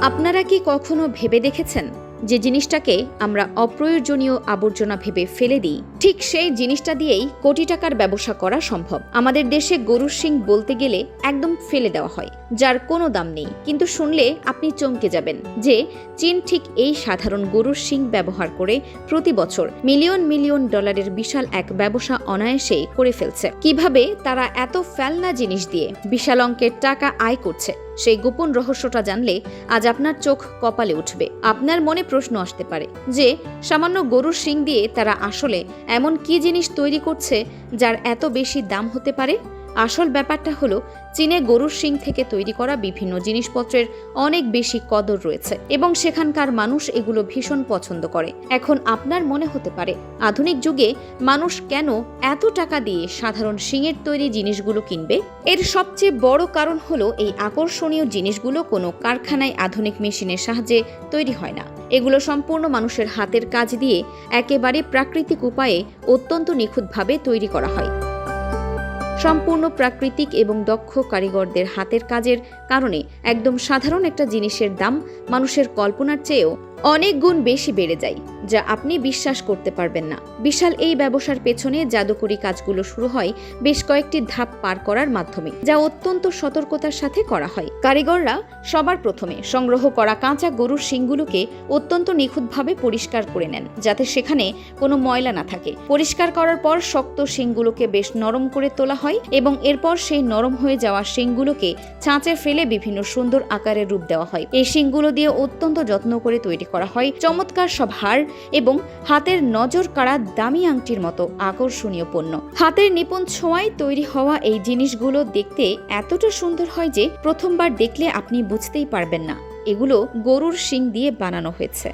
আপনারা কি কখনো ভেবে দেখেছেন যে জিনিসটাকে আমরা অপ্রয়োজনীয় আবর্জনা ভেবে ফেলে দিই, ঠিক সেই জিনিসটা দিয়েই কোটি টাকার ব্যবসা করা সম্ভব। আমাদের দেশে গরুর শিং বলতে গেলে একদম ফেলে দেওয়া হয়, যার কোনো দাম নেই। কিন্তু শুনলে আপনি চমকে যাবেন যে চীন ঠিক এই সাধারণ গরুর শিং ব্যবহার করে প্রতি বছর মিলিয়ন মিলিয়ন ডলারের বিশাল এক ব্যবসা অনায়াসে করে ফেলছে। কিভাবে তারা এত ফেলনা জিনিস দিয়ে বিশাল অঙ্কের টাকা আয় করছে, সেই গোপন রহস্যটা জানলে আজ আপনার চোখ কপালে উঠবে। আপনার মনে প্রশ্ন আসতে পারে যে সামান্য গরুর শিং দিয়ে তারা আসলে এমন কি জিনিস তৈরি করছে যার এত বেশি দাম হতে পারে। আসল ব্যাপারটা হলো, চীনে গরুর শিং থেকে তৈরি করা বিভিন্ন জিনিসপত্রের অনেক বেশি কদর রয়েছে এবং সেখানকার মানুষ এগুলো ভীষণ পছন্দ করে। এখন আপনার মনে হতে পারে, আধুনিক যুগে মানুষ কেন এত টাকা দিয়ে সাধারণ শিংয়ের তৈরি জিনিসগুলো কিনবে? এর সবচেয়ে বড় কারণ হলো, এই আকর্ষণীয় জিনিসগুলো কোনো কারখানায় আধুনিক মেশিনের সাহায্যে তৈরি হয় না। এগুলো সম্পূর্ণ মানুষের হাতের কাজ দিয়ে একেবারে প্রাকৃতিক উপায়ে অত্যন্ত নিখুঁতভাবে তৈরি করা হয়। সম্পূর্ণ প্রাকৃতিক এবং দক্ষ কারিগরদের হাতের কাজের কারণে একদম সাধারণ একটা জিনিসের দাম মানুষের কল্পনার চেয়েও অনেক গুণ বেশি বেড়ে যায়, যা আপনি বিশ্বাস করতে পারবেন না। বিশাল এই ব্যবসার পেছনে জাদুকরি কাজগুলো শুরু হয় বেশ কয়েকটি ধাপ পার করার মাধ্যমে, যা অত্যন্ত সতর্কতার সাথে করা হয়। কারিগররা সবার প্রথমে সংগ্রহ করা কাঁচা গরুর শিংগুলোকে অত্যন্ত নিখুঁতভাবে পরিষ্কার করে নেন, যাতে সেখানে কোনো ময়লা না থাকে। পরিষ্কার করার পর শক্ত শিংগুলোকে বেশ নরম করে তোলা হয় এবং এরপর সেই নরম হয়ে যাওয়া শিংগুলোকে ছাঁচে ফেলে বিভিন্ন সুন্দর আকারের রূপ দেওয়া হয়। এই শিংগুলো দিয়ে অত্যন্ত যত্ন করে তৈরি করা হয় চমৎকার সব হার এবং হাতের নজর কাড়া দামি আংটির মতো আকর্ষণীয় পণ্য। হাতের নিপুণ ছোঁয়ায় তৈরি হওয়া এই জিনিসগুলো দেখতে এতটা সুন্দর হয় যে প্রথমবার দেখলে আপনি বুঝতেই পারবেন না এগুলো গরুর শিং দিয়ে বানানো হয়েছে।